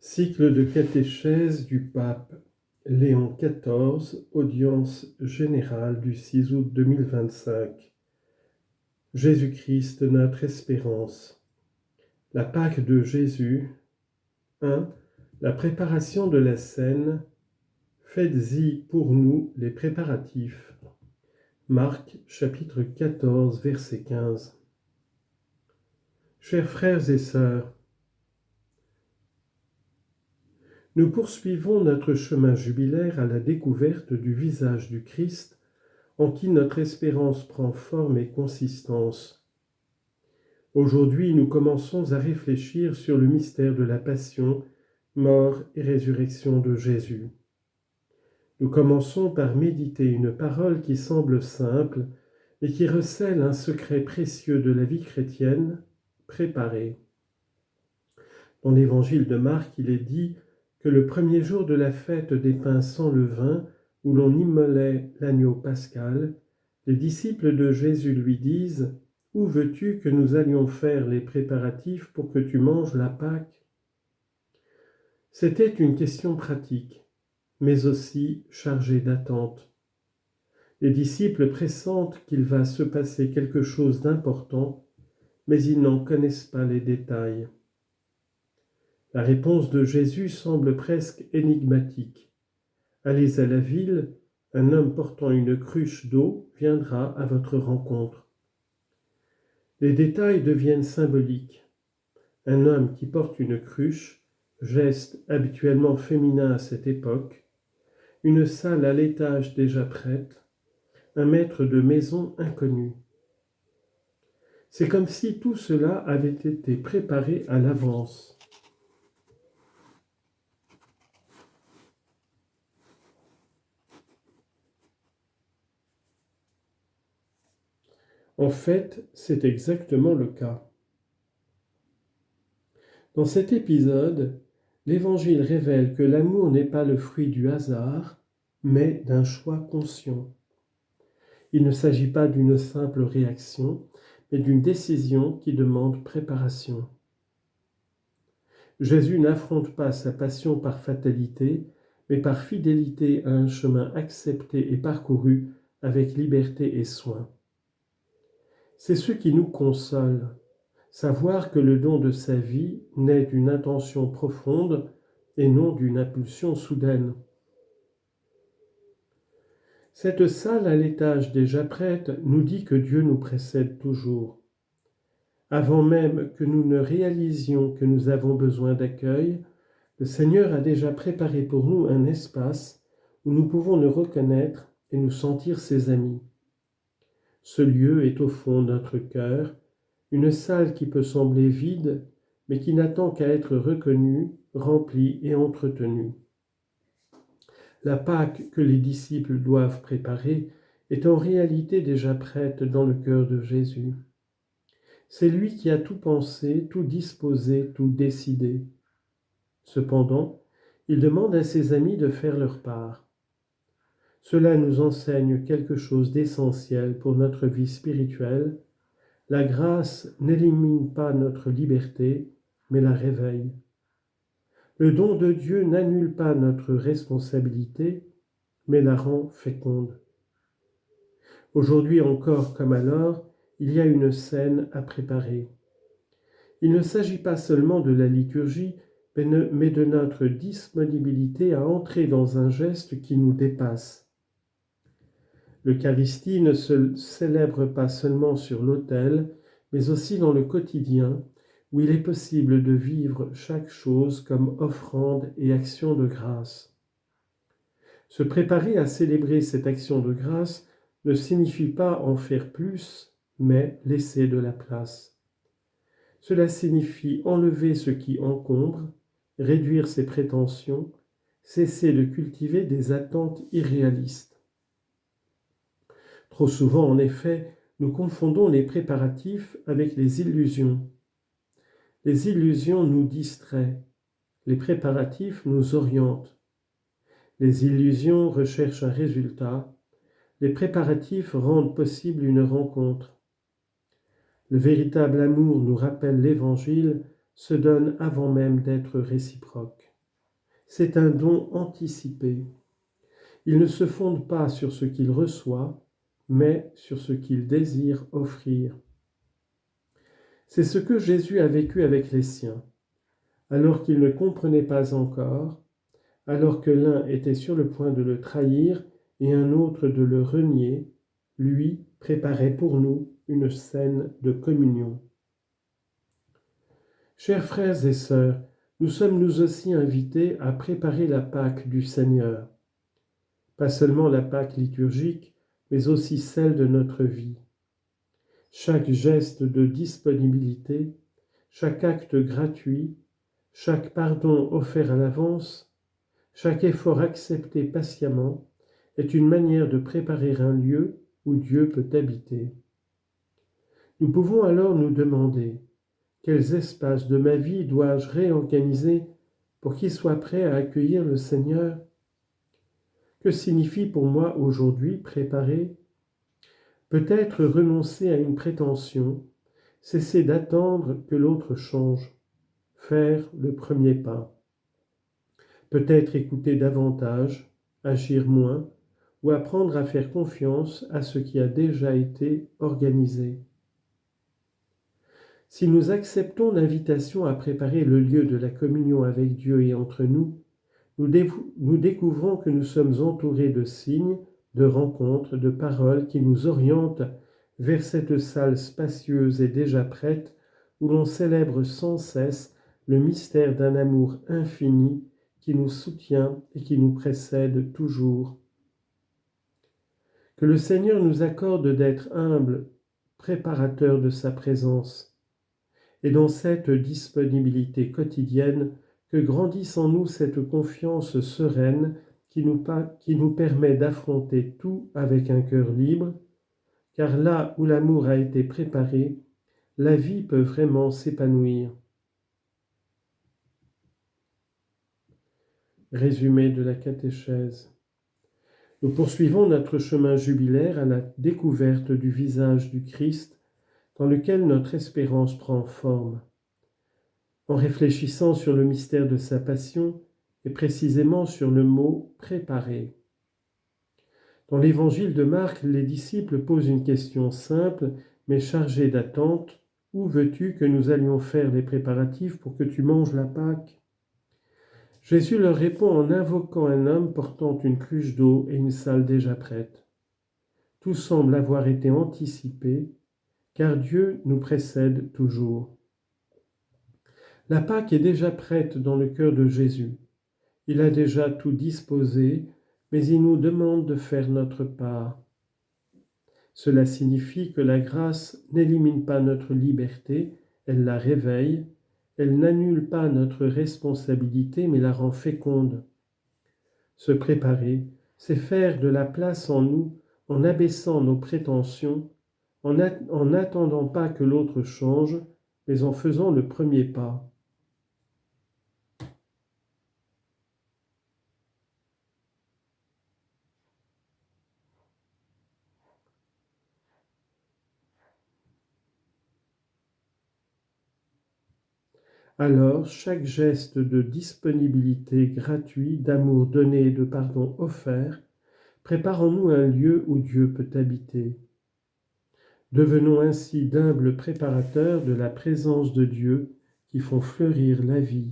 Cycle de catéchèse du pape Léon XIV, audience générale du 6 août 2025. Jésus-Christ, notre espérance. La Pâque de Jésus. 1. La préparation de la scène. Faites-y pour nous les préparatifs. Marc, chapitre 14, verset 15. Chers frères et sœurs, nous poursuivons notre chemin jubilaire à la découverte du visage du Christ, en qui notre espérance prend forme et consistance. Aujourd'hui, nous commençons à réfléchir sur le mystère de la passion, mort et résurrection de Jésus. Nous commençons par méditer une parole qui semble simple et qui recèle un secret précieux de la vie chrétienne, préparer. Dans l'évangile de Marc, il est dit que le premier jour de la fête des pains sans levain, où l'on immolait l'agneau pascal, les disciples de Jésus lui disent « Où veux-tu que nous allions faire les préparatifs pour que tu manges la Pâque ?» C'était une question pratique, mais aussi chargée d'attente. Les disciples pressentent qu'il va se passer quelque chose d'important, mais ils n'en connaissent pas les détails. La réponse de Jésus semble presque énigmatique. « Allez à la ville, un homme portant une cruche d'eau viendra à votre rencontre. » Les détails deviennent symboliques. Un homme qui porte une cruche, geste habituellement féminin à cette époque, une salle à l'étage déjà prête, un maître de maison inconnu. C'est comme si tout cela avait été préparé à l'avance. En fait, c'est exactement le cas. Dans cet épisode, l'Évangile révèle que l'amour n'est pas le fruit du hasard, mais d'un choix conscient. Il ne s'agit pas d'une simple réaction, mais d'une décision qui demande préparation. Jésus n'affronte pas sa passion par fatalité, mais par fidélité à un chemin accepté et parcouru avec liberté et soin. C'est ce qui nous console, savoir que le don de sa vie naît d'une intention profonde et non d'une impulsion soudaine. Cette salle à l'étage déjà prête nous dit que Dieu nous précède toujours. Avant même que nous ne réalisions que nous avons besoin d'accueil, le Seigneur a déjà préparé pour nous un espace où nous pouvons nous reconnaître et nous sentir ses amis. Ce lieu est au fond de notre cœur, une salle qui peut sembler vide, mais qui n'attend qu'à être reconnue, remplie et entretenue. La Pâque que les disciples doivent préparer est en réalité déjà prête dans le cœur de Jésus. C'est lui qui a tout pensé, tout disposé, tout décidé. Cependant, il demande à ses amis de faire leur part. Cela nous enseigne quelque chose d'essentiel pour notre vie spirituelle. La grâce n'élimine pas notre liberté, mais la réveille. Le don de Dieu n'annule pas notre responsabilité, mais la rend féconde. Aujourd'hui encore comme alors, il y a une scène à préparer. Il ne s'agit pas seulement de la liturgie, mais de notre disponibilité à entrer dans un geste qui nous dépasse. L'Eucharistie ne se célèbre pas seulement sur l'autel, mais aussi dans le quotidien, où il est possible de vivre chaque chose comme offrande et action de grâce. Se préparer à célébrer cette action de grâce ne signifie pas en faire plus, mais laisser de la place. Cela signifie enlever ce qui encombre, réduire ses prétentions, cesser de cultiver des attentes irréalistes. Trop souvent, en effet, nous confondons les préparatifs avec les illusions. Les illusions nous distraient, les préparatifs nous orientent. Les illusions recherchent un résultat, les préparatifs rendent possible une rencontre. Le véritable amour, nous rappelle l'Évangile, se donne avant même d'être réciproque. C'est un don anticipé. Il ne se fonde pas sur ce qu'il reçoit, mais sur ce qu'il désire offrir. C'est ce que Jésus a vécu avec les siens, alors qu'ils ne comprenaient pas encore, alors que l'un était sur le point de le trahir et un autre de le renier, lui préparait pour nous une scène de communion. Chers frères et sœurs, nous sommes nous aussi invités à préparer la Pâque du Seigneur. Pas seulement la Pâque liturgique, mais aussi celle de notre vie. Chaque geste de disponibilité, chaque acte gratuit, chaque pardon offert à l'avance, chaque effort accepté patiemment est une manière de préparer un lieu où Dieu peut habiter. Nous pouvons alors nous demander quels espaces de ma vie dois-je réorganiser pour qu'ils soient prêts à accueillir le Seigneur? Que signifie pour moi aujourd'hui préparer? Peut-être renoncer à une prétention, cesser d'attendre que l'autre change, faire le premier pas. Peut-être écouter davantage, agir moins, ou apprendre à faire confiance à ce qui a déjà été organisé. Si nous acceptons l'invitation à préparer le lieu de la communion avec Dieu et entre nous, nous découvrons que nous sommes entourés de signes, de rencontres, de paroles qui nous orientent vers cette salle spacieuse et déjà prête où l'on célèbre sans cesse le mystère d'un amour infini qui nous soutient et qui nous précède toujours. Que le Seigneur nous accorde d'être humbles, préparateurs de sa présence, et dans cette disponibilité quotidienne, que grandisse en nous cette confiance sereine qui nous permet d'affronter tout avec un cœur libre, car là où l'amour a été préparé, la vie peut vraiment s'épanouir. Résumé de la catéchèse. Nous poursuivons notre chemin jubilaire à la découverte du visage du Christ dans lequel notre espérance prend forme. En réfléchissant sur le mystère de sa passion et précisément sur le mot « préparer ». Dans l'évangile de Marc, les disciples posent une question simple mais chargée d'attente. « Où veux-tu que nous allions faire les préparatifs pour que tu manges la Pâque ?» Jésus leur répond en invoquant un homme portant une cruche d'eau et une salle déjà prête. Tout semble avoir été anticipé, car Dieu nous précède toujours. La Pâque est déjà prête dans le cœur de Jésus. Il a déjà tout disposé, mais il nous demande de faire notre part. Cela signifie que la grâce n'élimine pas notre liberté, elle la réveille, elle n'annule pas notre responsabilité, mais la rend féconde. Se préparer, c'est faire de la place en nous, en abaissant nos prétentions, en n'attendant pas que l'autre change, mais en faisant le premier pas. Alors, chaque geste de disponibilité gratuit, d'amour donné et de pardon offert, prépare en nous un lieu où Dieu peut habiter. Devenons ainsi d'humbles préparateurs de la présence de Dieu qui font fleurir la vie.